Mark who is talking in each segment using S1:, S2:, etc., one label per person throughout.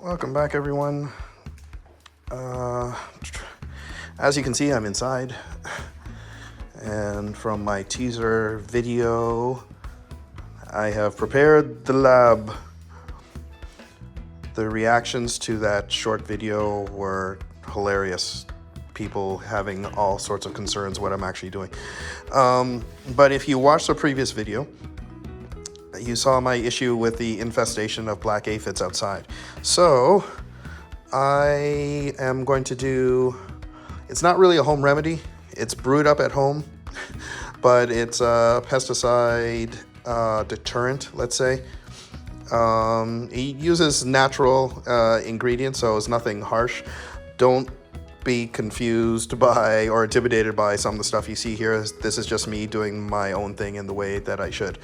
S1: Welcome back, everyone. As you can see, I'm inside, and from my teaser video, I have prepared the lab. The reactions to that short video were hilarious. People having all sorts of concerns what I'm actually doing. But if you watched the previous video, you saw my issue with the infestation of black aphids outside. So I am going to do, it's not really a home remedy. It's brewed up at home, but it's a pesticide deterrent, let's say. It uses natural ingredients, so it's nothing harsh. Don't be confused by or intimidated by some of the stuff you see here. This is just me doing my own thing in the way that I should.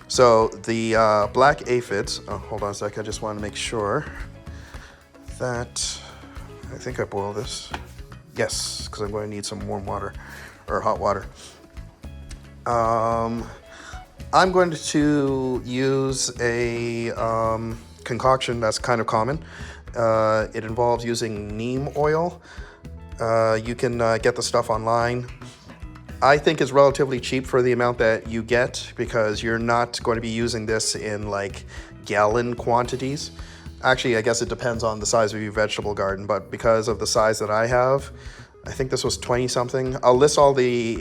S1: So the black aphids, hold on a sec, I just want to make sure that, I think I boiled this. Yes, because I'm going to need some warm water or hot water. I'm going to use a concoction that's kind of common. It involves using neem oil. You can get the stuff online. I think it's relatively cheap for the amount that you get because you're not going to be using this in like gallon quantities. Actually, I guess it depends on the size of your vegetable garden, but because of the size that I have, I think this was 20 something. I'll list all the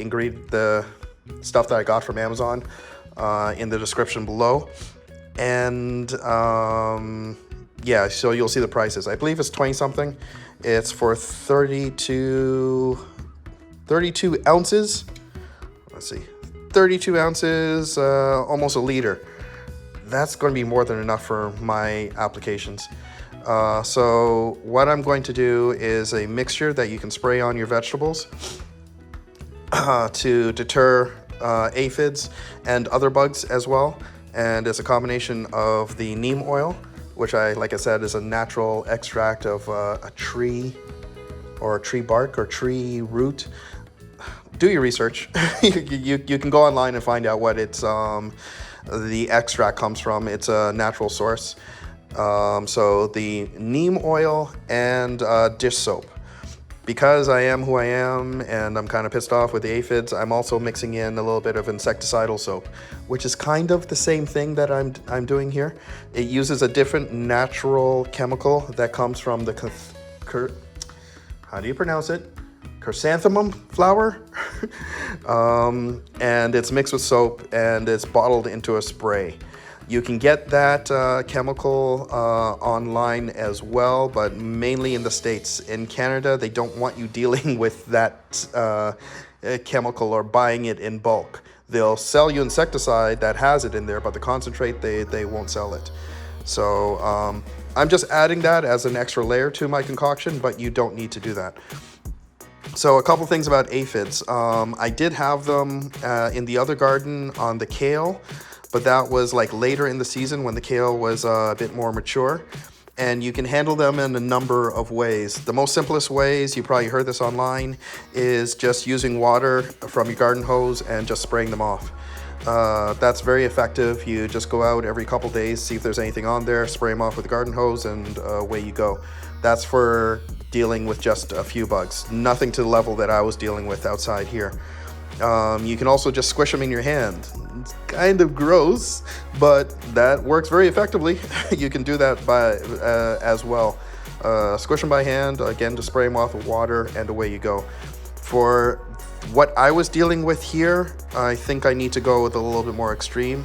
S1: stuff that I got from Amazon in the description below. And yeah, so you'll see the prices. I believe it's 20 something. It's for 32 ounces. Let's see, 32 ounces, almost a liter. That's going to be more than enough for my applications. So what I'm going to do is a mixture that you can spray on your vegetables to deter aphids and other bugs as well. And it's a combination of the neem oil, which like I said, is a natural extract of a tree or tree bark or tree root. Do your research. you can go online and find out what it's the extract comes from. It's a natural source. So the neem oil and dish soap. Because I am who I am and I'm kind of pissed off with the aphids, I'm also mixing in a little bit of insecticidal soap, which is kind of the same thing that I'm doing here. It uses a different natural chemical that comes from the how do you pronounce it? Chrysanthemum flower. And it's mixed with soap and it's bottled into a spray. You can get that chemical online as well, but mainly in the States. In Canada, they don't want you dealing with that chemical or buying it in bulk. They'll sell you insecticide that has it in there, but the concentrate, they won't sell it. So I'm just adding that as an extra layer to my concoction, but you don't need to do that. So a couple things about aphids. I did have them in the other garden on the kale, but that was like later in the season when the kale was a bit more mature. And you can handle them in a number of ways. The most simplest ways, you probably heard this online, is just using water from your garden hose and just spraying them off. That's very effective. You just go out every couple days, see if there's anything on there, spray them off with the garden hose, and away you go. That's for dealing with just a few bugs. Nothing to the level that I was dealing with outside here. You can also just squish them in your hand. It's kind of gross, but that works very effectively. You can do that as well. Squish them by hand, again, to spray them off with water, and away you go. For what I was dealing with here, I think I need to go with a little bit more extreme.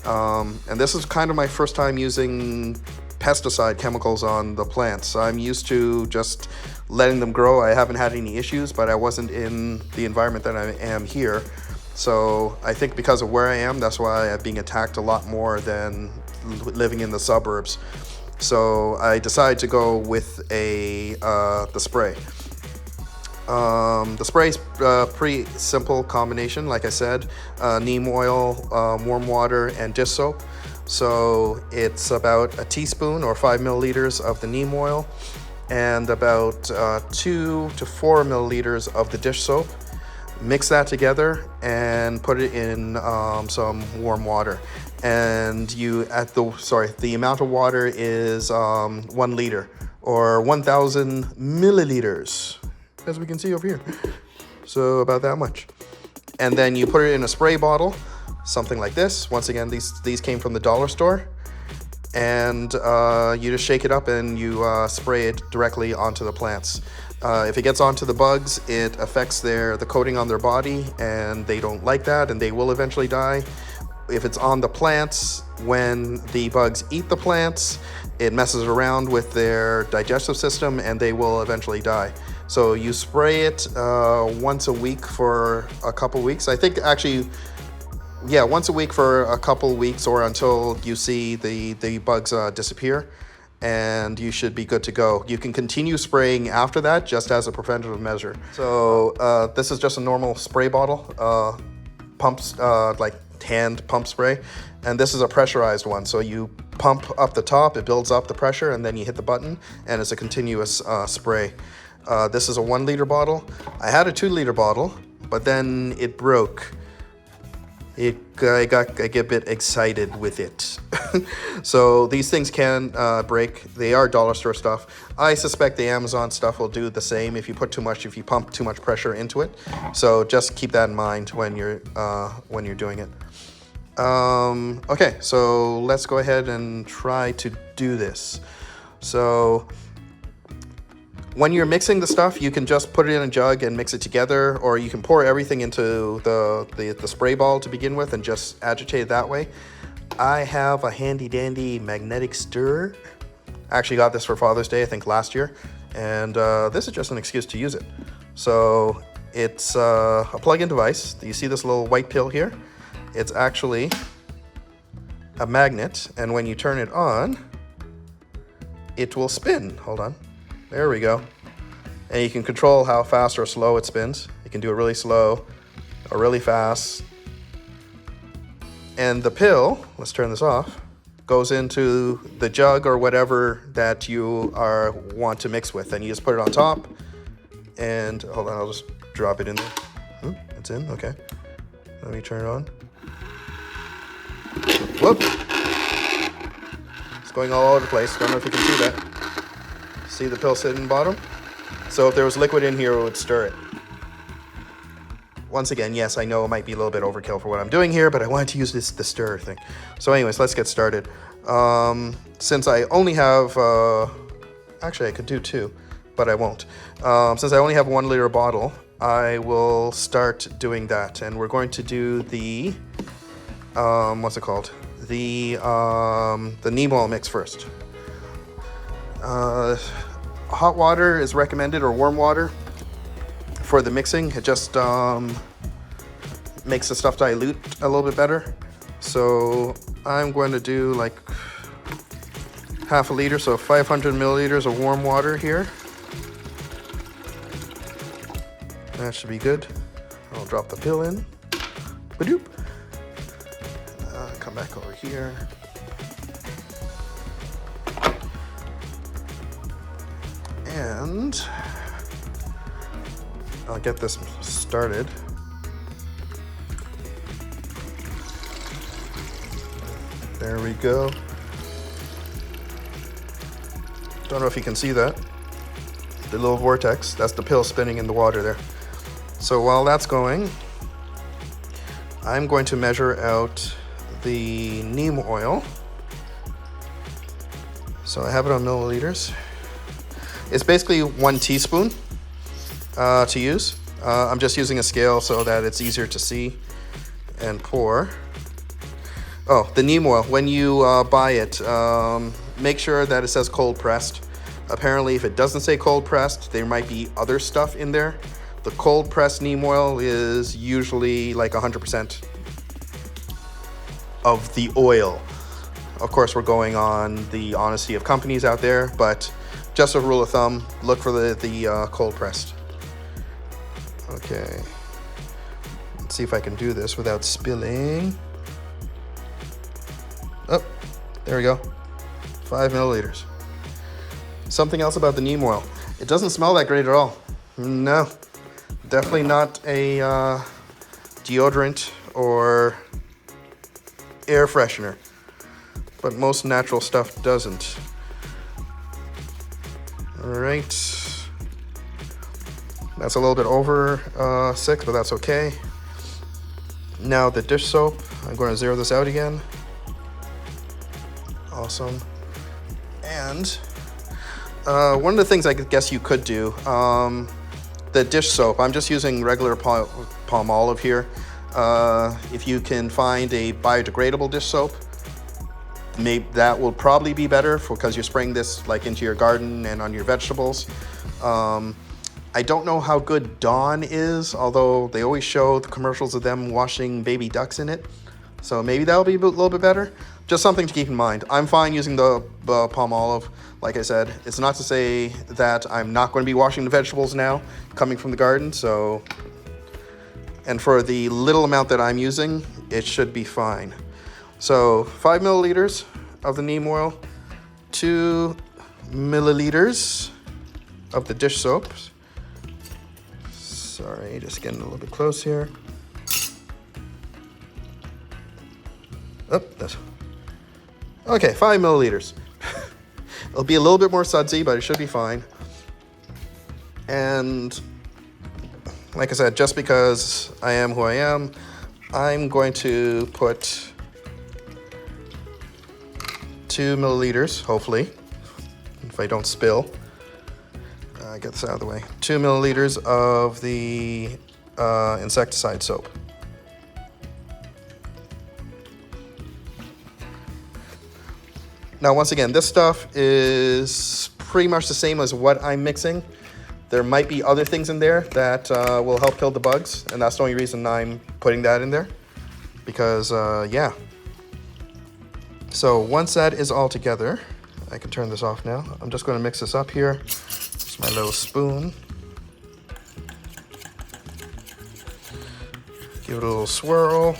S1: And this is kind of my first time using pesticide chemicals on the plants. I'm used to just letting them grow. I haven't had any issues, but I wasn't in the environment that I am here. So I think because of where I am, that's why I'm being attacked a lot more than living in the suburbs. So I decided to go with the spray. The spray is a pretty simple combination, like I said, neem oil, warm water, and dish soap. So it's about a teaspoon or 5 milliliters of the neem oil and about 2 to 4 milliliters of the dish soap. Mix that together and put it in some warm water. And the amount of water is 1 liter or 1,000 milliliters, as we can see over here. So about that much. And then you put it in a spray bottle, something like this. Once again, these came from the dollar store. And you just shake it up and you spray it directly onto the plants. If it gets onto the bugs, it affects the coating on their body, and they don't like that, and they will eventually die. If it's on the plants, when the bugs eat the plants, it messes around with their digestive system, and they will eventually die. So you spray it once a week for a couple weeks. I think actually, yeah, once a week for a couple weeks, or until you see the bugs disappear, and you should be good to go. You can continue spraying after that, just as a preventative measure. So this is just a normal spray bottle, pumps, like hand pump spray, and this is a pressurized one. So you pump up the top, it builds up the pressure, and then you hit the button, and it's a continuous spray. This is a 1 liter bottle. I had a 2 liter bottle, but then it broke. I get a bit excited with it. So these things can break. They are dollar store stuff. I suspect the Amazon stuff will do the same if you pump too much pressure into it. So just keep that in mind when you're doing it. Okay, so let's go ahead and try to do this. So when you're mixing the stuff, you can just put it in a jug and mix it together, or you can pour everything into the spray ball to begin with and just agitate it that way. I have a handy dandy magnetic stirrer. I actually got this for Father's Day, I think last year, and this is just an excuse to use it. So it's a plug-in device. You see this little white pill here? It's actually a magnet, and when you turn it on, it will spin. Hold on. There we go. And you can control how fast or slow it spins. You can do it really slow or really fast. And the pill, let's turn this off, goes into the jug or whatever that you want to mix with. And you just put it on top. And hold on, I'll just drop it in there. It's in, okay. Let me turn it on. Whoop! It's going all over the place. Don't know if you can see that. See the pill sitting in the bottom? So if there was liquid in here, it would stir it. Once again, yes, I know it might be a little bit overkill for what I'm doing here, but I wanted to use the stir thing. So anyways, let's get started. Since I only have, actually I could do 2, but I won't. Since I only have a 1 liter bottle, I will start doing that. And we're going to do the, what's it called? The neem oil mix first. Hot water is recommended, or warm water, for the mixing. It just makes the stuff dilute a little bit better. So I'm going to do like half a liter, so 500 milliliters of warm water here. That should be good. I'll drop the pill in. Badoop. Come back over here. And I'll get this started. There we go. Don't know if you can see that. The little vortex, that's the pill spinning in the water there. So while that's going, I'm going to measure out the neem oil. So I have it on milliliters. It's basically 1 teaspoon to use. I'm just using a scale so that it's easier to see and pour. Oh, the neem oil, when you buy it, make sure that it says cold pressed. Apparently, if it doesn't say cold pressed, there might be other stuff in there. The cold pressed neem oil is usually like 100% of the oil. Of course, we're going on the honesty of companies out there, but just a rule of thumb, look for the cold pressed. Okay. Let's see if I can do this without spilling. Oh, there we go. 5 milliliters. Something else about the neem oil. It doesn't smell that great at all. No, definitely not a deodorant or air freshener, but most natural stuff doesn't. All right, that's a little bit over 6, but that's okay. Now the dish soap, I'm going to zero this out again. Awesome. And one of the things I guess you could do, the dish soap, I'm just using regular palm olive here. If you can find a biodegradable dish soap, maybe that will probably be better because you're spraying this like into your garden and on your vegetables. I don't know how good Dawn is, although they always show the commercials of them washing baby ducks in it. So maybe that'll be a little bit better. Just something to keep in mind. I'm fine using the palm olive. Like I said, it's not to say that I'm not going to be washing the vegetables now coming from the garden. So, and for the little amount that I'm using, it should be fine. So 5 milliliters of the neem oil, 2 milliliters of the dish soap. Sorry, just getting a little bit close here. Oh, that's okay. 5 milliliters. It'll be a little bit more sudsy, but it should be fine. And like I said, just because I am who I am, I'm going to put 2 milliliters, hopefully, if I don't spill. Get this out of the way. 2 milliliters of the insecticide soap. Now, once again, this stuff is pretty much the same as what I'm mixing. There might be other things in there that will help kill the bugs, and that's the only reason I'm putting that in there. Because, yeah. So once that is all together, I can turn this off now. I'm just going to mix this up here. My little spoon. Give it a little swirl.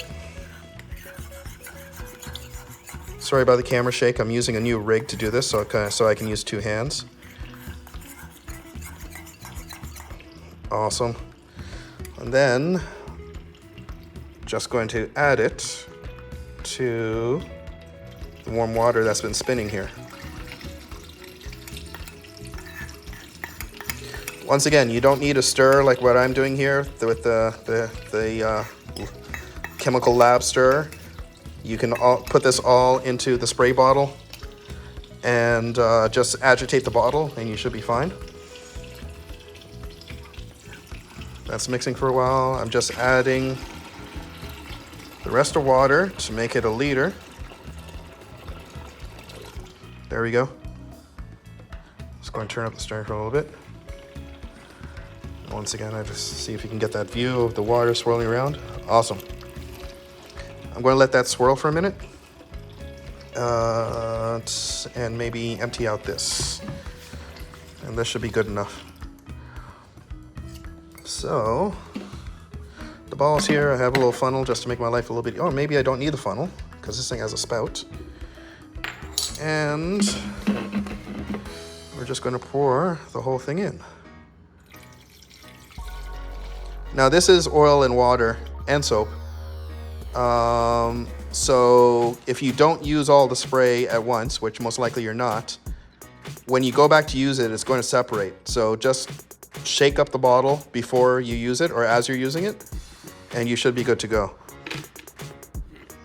S1: Sorry about the camera shake. I'm using a new rig to do this, so I can use 2 hands. Awesome. And then just going to add it to the warm water that's been spinning here. Once again, you don't need a stir like what I'm doing here with the chemical lab stir. You can put this all into the spray bottle and just agitate the bottle and you should be fine. That's mixing for a while. I'm just adding the rest of water to make it a liter. There we go. Just going to turn up the stir for a little bit. Once again, I just see if you can get that view of the water swirling around. Awesome. I'm going to let that swirl for a minute. And maybe empty out this. And this should be good enough. So, the balls here, I have a little funnel just to make my life a little bit... Oh, maybe I don't need the funnel, because this thing has a spout. And we're just going to pour the whole thing in. Now this is oil and water and soap. So if you don't use all the spray at once, which most likely you're not, when you go back to use it, it's going to separate. So just shake up the bottle before you use it or as you're using it, and you should be good to go.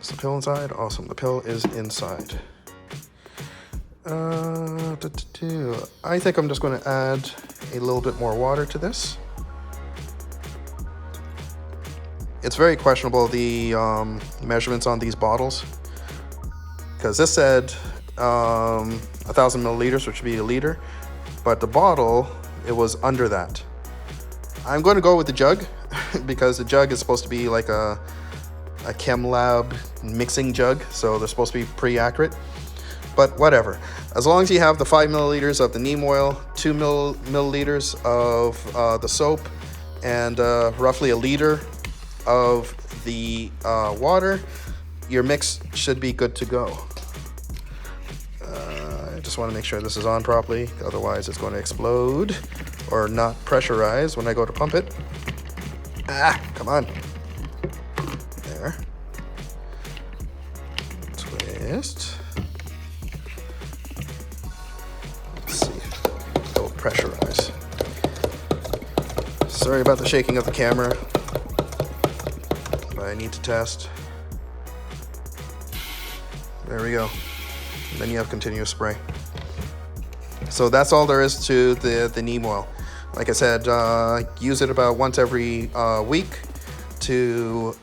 S1: Is the pill inside? Awesome, the pill is inside. I think I'm just going to add a little bit more water to this. It's very questionable, the measurements on these bottles, because this said 1,000 milliliters, which would be a liter, but the bottle, it was under that. I'm going to go with the jug because the jug is supposed to be like a chem lab mixing jug, so they're supposed to be pretty accurate. But whatever, as long as you have the 5 milliliters of the neem oil, 2 milliliters of the soap, and roughly a liter of the water, your mix should be good to go. I just want to make sure this is on properly, otherwise it's going to explode or not pressurize when I go to pump it. Ah, come on. moist. Let's see. It'll pressurize. Sorry about the shaking of the camera, but I need to test. There we go. And then you have continuous spray. So that's all there is to the neem oil. Like I said, use it about once every week to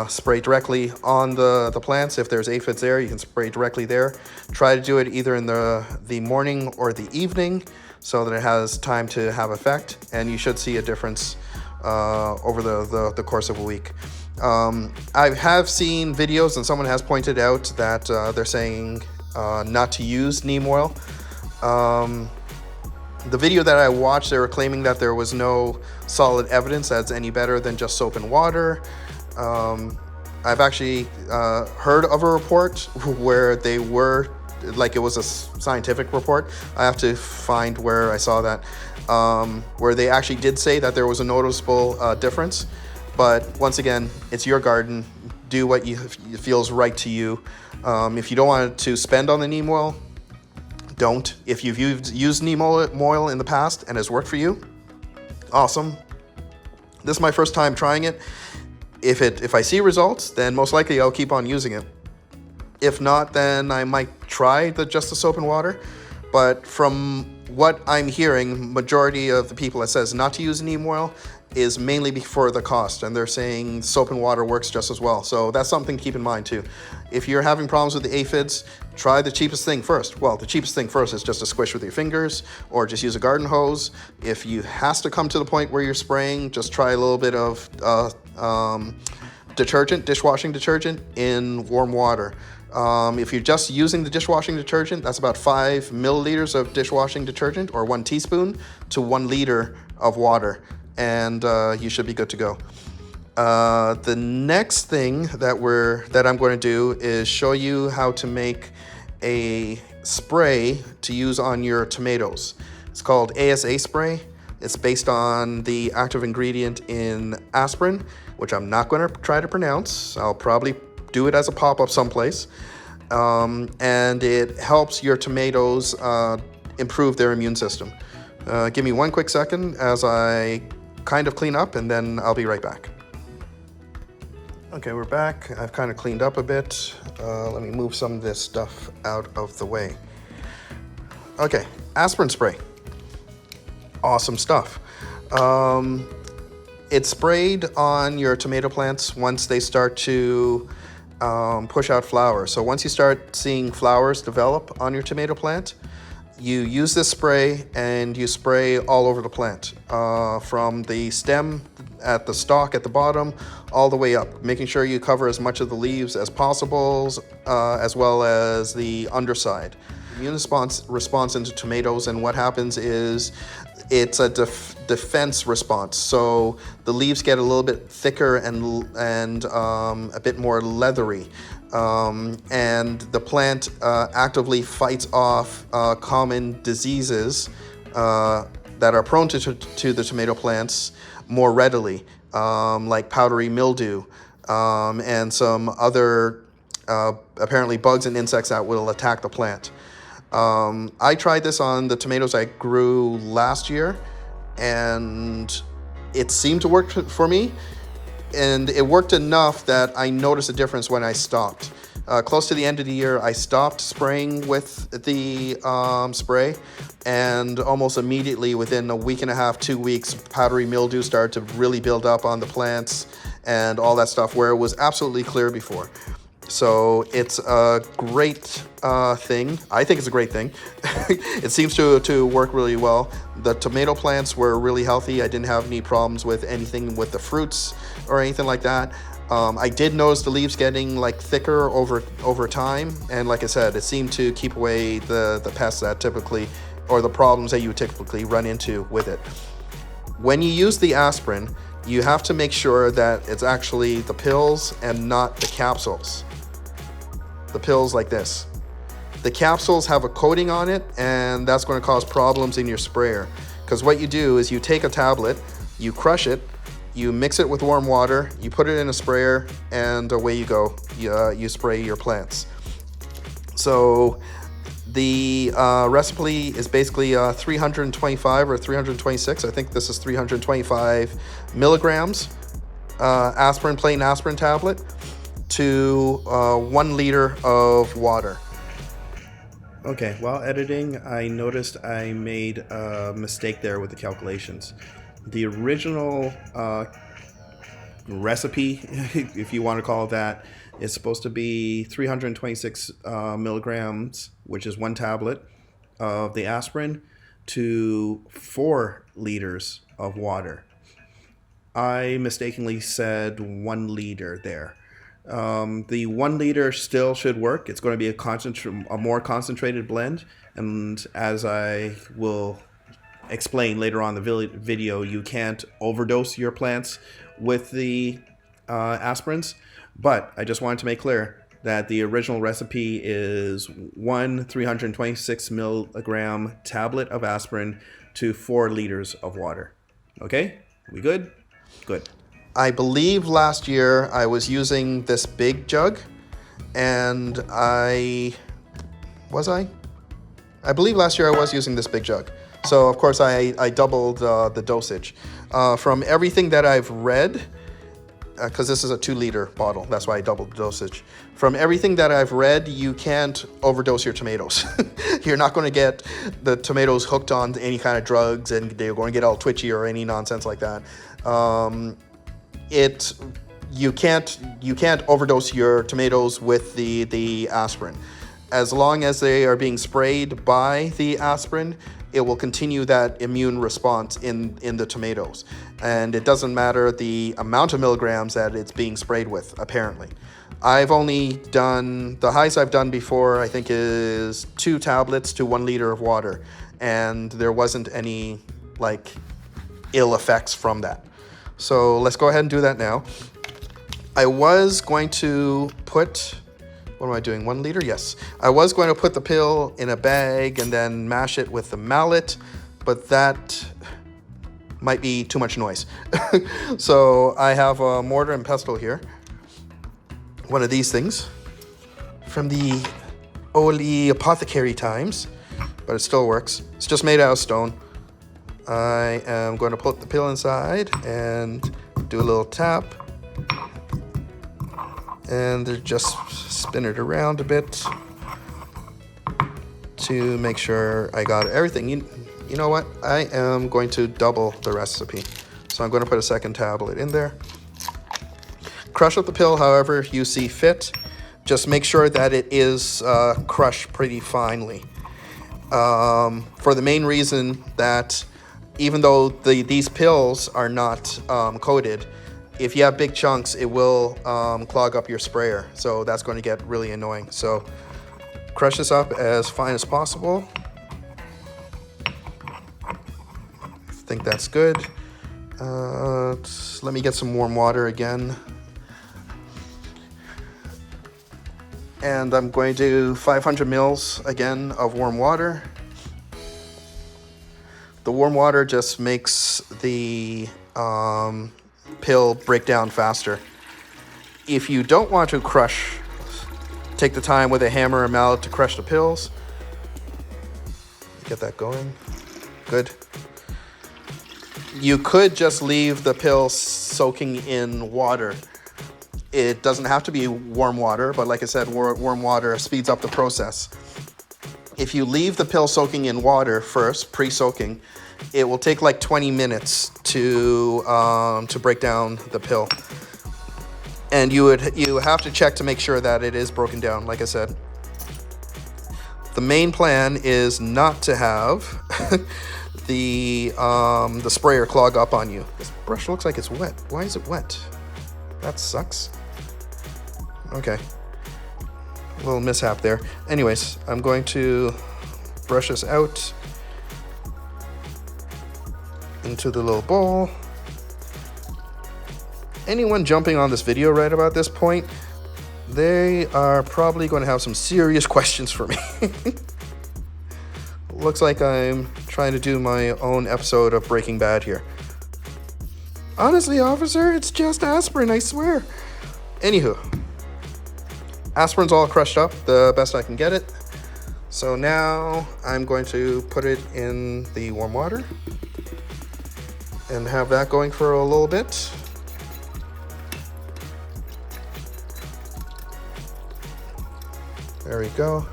S1: spray directly on the plants. If there's aphids there, you can spray directly there. Try to do it either in the morning or the evening so that it has time to have effect, and you should see a difference over the course of a week. I have seen videos, and someone has pointed out that they're saying not to use neem oil. The video that I watched, they were claiming that there was no solid evidence that's any better than just soap and water. I've actually heard of a report where they were, like it was a scientific report. I have to find where I saw that, where they actually did say that there was a noticeable difference. But once again, it's your garden. Do what feels right to you. If you don't want to spend on the neem oil, don't. If you've used neem oil in the past and has worked for you, awesome. This is my first time trying it. If I see results, then most likely I'll keep on using it. If not, then I might try just the soap and water. But from what I'm hearing, majority of the people that says not to use neem oil is mainly for the cost, and they're saying soap and water works just as well. So that's something to keep in mind too. If you're having problems with the aphids, try the cheapest thing first. Well, the cheapest thing first is just to squish with your fingers or just use a garden hose. If you has to come to the point where you're spraying, just try a little bit of detergent, dishwashing detergent in warm water. If you're just using the dishwashing detergent, that's about 5 milliliters of dishwashing detergent, or 1 teaspoon to 1 liter of water, and you should be good to go. The next thing that I'm going to do is show you how to make a spray to use on your tomatoes. It's called ASA Spray. It's based on the active ingredient in aspirin, which I'm not going to try to pronounce. I'll probably do it as a pop-up someplace. And it helps your tomatoes improve their immune system. Give me one quick second as I kind of clean up, and then I'll be right back. Okay, we're back. I've kind of cleaned up a bit. Let me move some of this stuff out of the way. Okay, aspirin spray. Awesome stuff. It's sprayed on your tomato plants once they start to push out flowers. So once you start seeing flowers develop on your tomato plant, you use this spray and you spray all over the plant, from the stem at the stalk at the bottom all the way up, making sure you cover as much of the leaves as possible, as well as the underside. Immune response into tomatoes, and what happens is it's a defense response. So the leaves get a little bit thicker and a bit more leathery. And the plant actively fights off common diseases that are prone to the tomato plants more readily, like powdery mildew and some other apparently bugs and insects that will attack the plant. I tried this on the tomatoes I grew last year, and it seemed to work for me. And it worked enough that I noticed a difference when I stopped. Close to the end of the year, I stopped spraying with the spray, and almost immediately, within a week and a half, 2 weeks, powdery mildew started to really build up on the plants and all that stuff, where it was absolutely clear before. So it's a great thing. I think it's a great thing. It seems to work really well. The tomato plants were really healthy. I didn't have any problems with anything with the fruits or anything like that. I did notice the leaves getting like thicker over time, and like I said, it seemed to keep away the pests that typically, or the problems that you would typically run into with it. When you use the aspirin, you have to make sure that it's actually the pills and not the capsules. The pills like this. The capsules have a coating on it, and that's going to cause problems in your sprayer. Because what you do is you take a tablet, you crush it, you mix it with warm water, you put it in a sprayer, and away you go. You spray your plants. So the recipe is basically 325 or 326. I think this is 325 milligrams aspirin, plain aspirin tablet to 1 liter of water. Okay, while editing, I noticed I made a mistake there with the calculations. The original recipe, if you want to call it that, is supposed to be 326 milligrams, which is 1 tablet of the aspirin, to 4 liters of water. I mistakenly said 1 liter there. The 1 liter still should work. It's going to be a more concentrated blend, and as I will explain later on in the video, you can't overdose your plants with the aspirins. But I just wanted to make clear that the original recipe is 1 326 milligram tablet of aspirin to 4 liters of water. Okay, we good? Good. I believe last year I was using this big jug, and I believe last year I was using this big jug. So of course I doubled the dosage. From everything that I've read, because this is a 2-liter bottle, that's why I doubled the dosage. From everything that I've read, you can't overdose your tomatoes. You're not going to get the tomatoes hooked on any kind of drugs, and they're going to get all twitchy or any nonsense like that. You can't overdose your tomatoes with the aspirin. As long as they are being sprayed by the aspirin, it will continue that immune response in the tomatoes. And it doesn't matter the amount of milligrams that it's being sprayed with, apparently. I've only done, the highest I've done before, I think, is 2 tablets to 1 liter of water. And there wasn't any, ill effects from that. So let's go ahead and do that now. I was going to put, what am I doing, 1 liter? Yes. I was going to put the pill in a bag and then mash it with the mallet, but that might be too much noise. So I have a mortar and pestle here. One of these things from the early apothecary times, but it still works. It's just made out of stone. I am going to put the pill inside and do a little tap. And just spin it around a bit to make sure I got everything. You know what? I am going to double the recipe. So I'm going to put a 2nd tablet in there. Crush up the pill however you see fit. Just make sure that it is crushed pretty finely. For the main reason that even though these pills are not coated, if you have big chunks, it will clog up your sprayer. So that's going to get really annoying. So crush this up as fine as possible. I think that's good. Let me get some warm water again. And I'm going to do 500 mils again of warm water. The warm water just makes the pill break down faster. If you don't want to crush, take the time with a hammer or mallet to crush the pills. Get that going. Good. You could just leave the pill soaking in water. It doesn't have to be warm water, but like I said, warm water speeds up the process. If you leave the pill soaking in water first, pre-soaking, it will take like 20 minutes to break down the pill. And you have to check to make sure that it is broken down, like I said. The main plan is not to have the sprayer clog up on you. This brush looks like it's wet. Why is it wet? That sucks. Okay. A little mishap there. Anyways, I'm going to brush this out into the little bowl. Anyone jumping on this video right about this point, they are probably going to have some serious questions for me. Looks like I'm trying to do my own episode of Breaking Bad here. Honestly, officer, it's just aspirin, I swear. Anywho, Aspirin's all crushed up the best I can get it. So now I'm going to put it in the warm water and have that going for a little bit. There we go.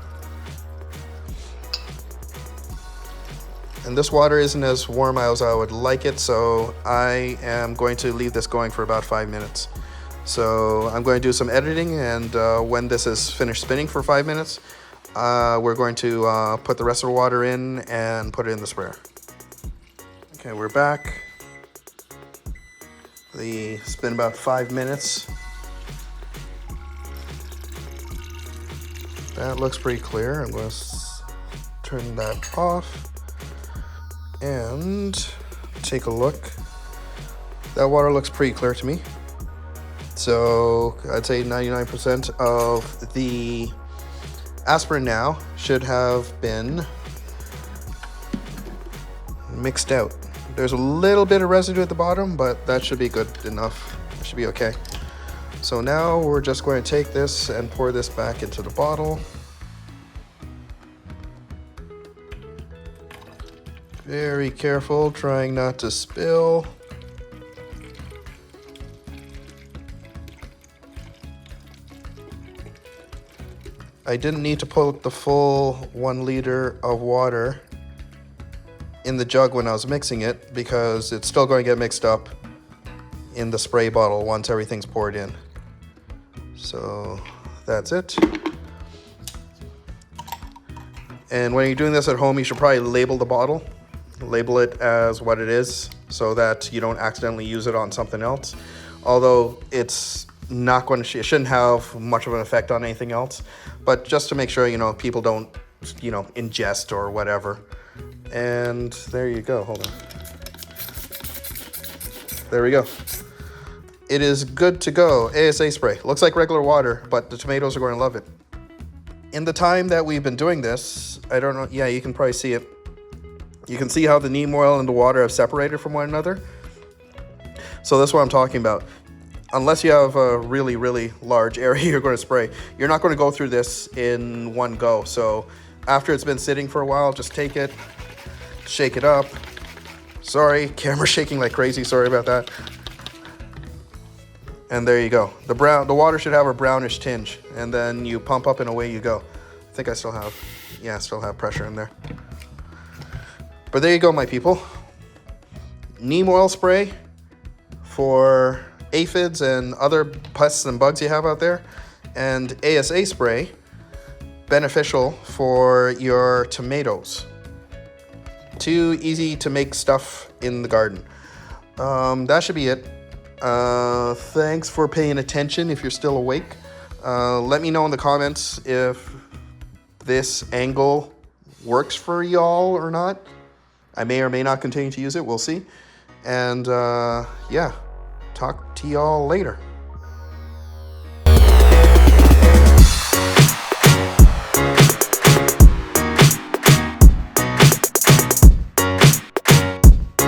S1: And this water isn't as warm as I would like it, so I am going to leave this going for about 5 minutes. So I'm going to do some editing, and when this is finished spinning for 5 minutes, we're going to put the rest of the water in and put it in the sprayer. Okay, we're back. It's been about 5 minutes. That looks pretty clear. I'm going to turn that off and take a look. That water looks pretty clear to me. So I'd say 99% of the aspirin now should have been mixed out. There's a little bit of residue at the bottom, but that should be good enough. It should be okay. So now we're just going to take this and pour this back into the bottle. Very careful, trying not to spill. I didn't need to put the full 1 liter of water in the jug when I was mixing it because it's still going to get mixed up in the spray bottle once everything's poured in. So that's it. And when you're doing this at home, you should probably label the bottle. Label it as what it is so that you don't accidentally use it on something else. Although it's not going to, it shouldn't have much of an effect on anything else. But just to make sure, people don't, ingest or whatever. And there you go. Hold on. There we go. It is good to go. ASA spray. Looks like regular water, but the tomatoes are going to love it. In the time that we've been doing this, I don't know. Yeah, you can probably see it. You can see how the neem oil and the water have separated from one another. So that's what I'm talking about. Unless you have a really, really large area you're going to spray, you're not going to go through this in one go. So after it's been sitting for a while, just take it, shake it up. Sorry, camera's shaking like crazy. Sorry about that. And there you go. The water should have a brownish tinge, and then you pump up and away you go. I think I still have pressure in there. But there you go, my people. Neem oil spray for aphids and other pests and bugs you have out there, and ASA spray, beneficial for your tomatoes. 2 easy to make stuff in the garden. That should be it. Thanks for paying attention if you're still awake. Let me know in the comments if this angle works for y'all or not. I may or may not continue to use it. We'll see. And yeah, talk to y'all later.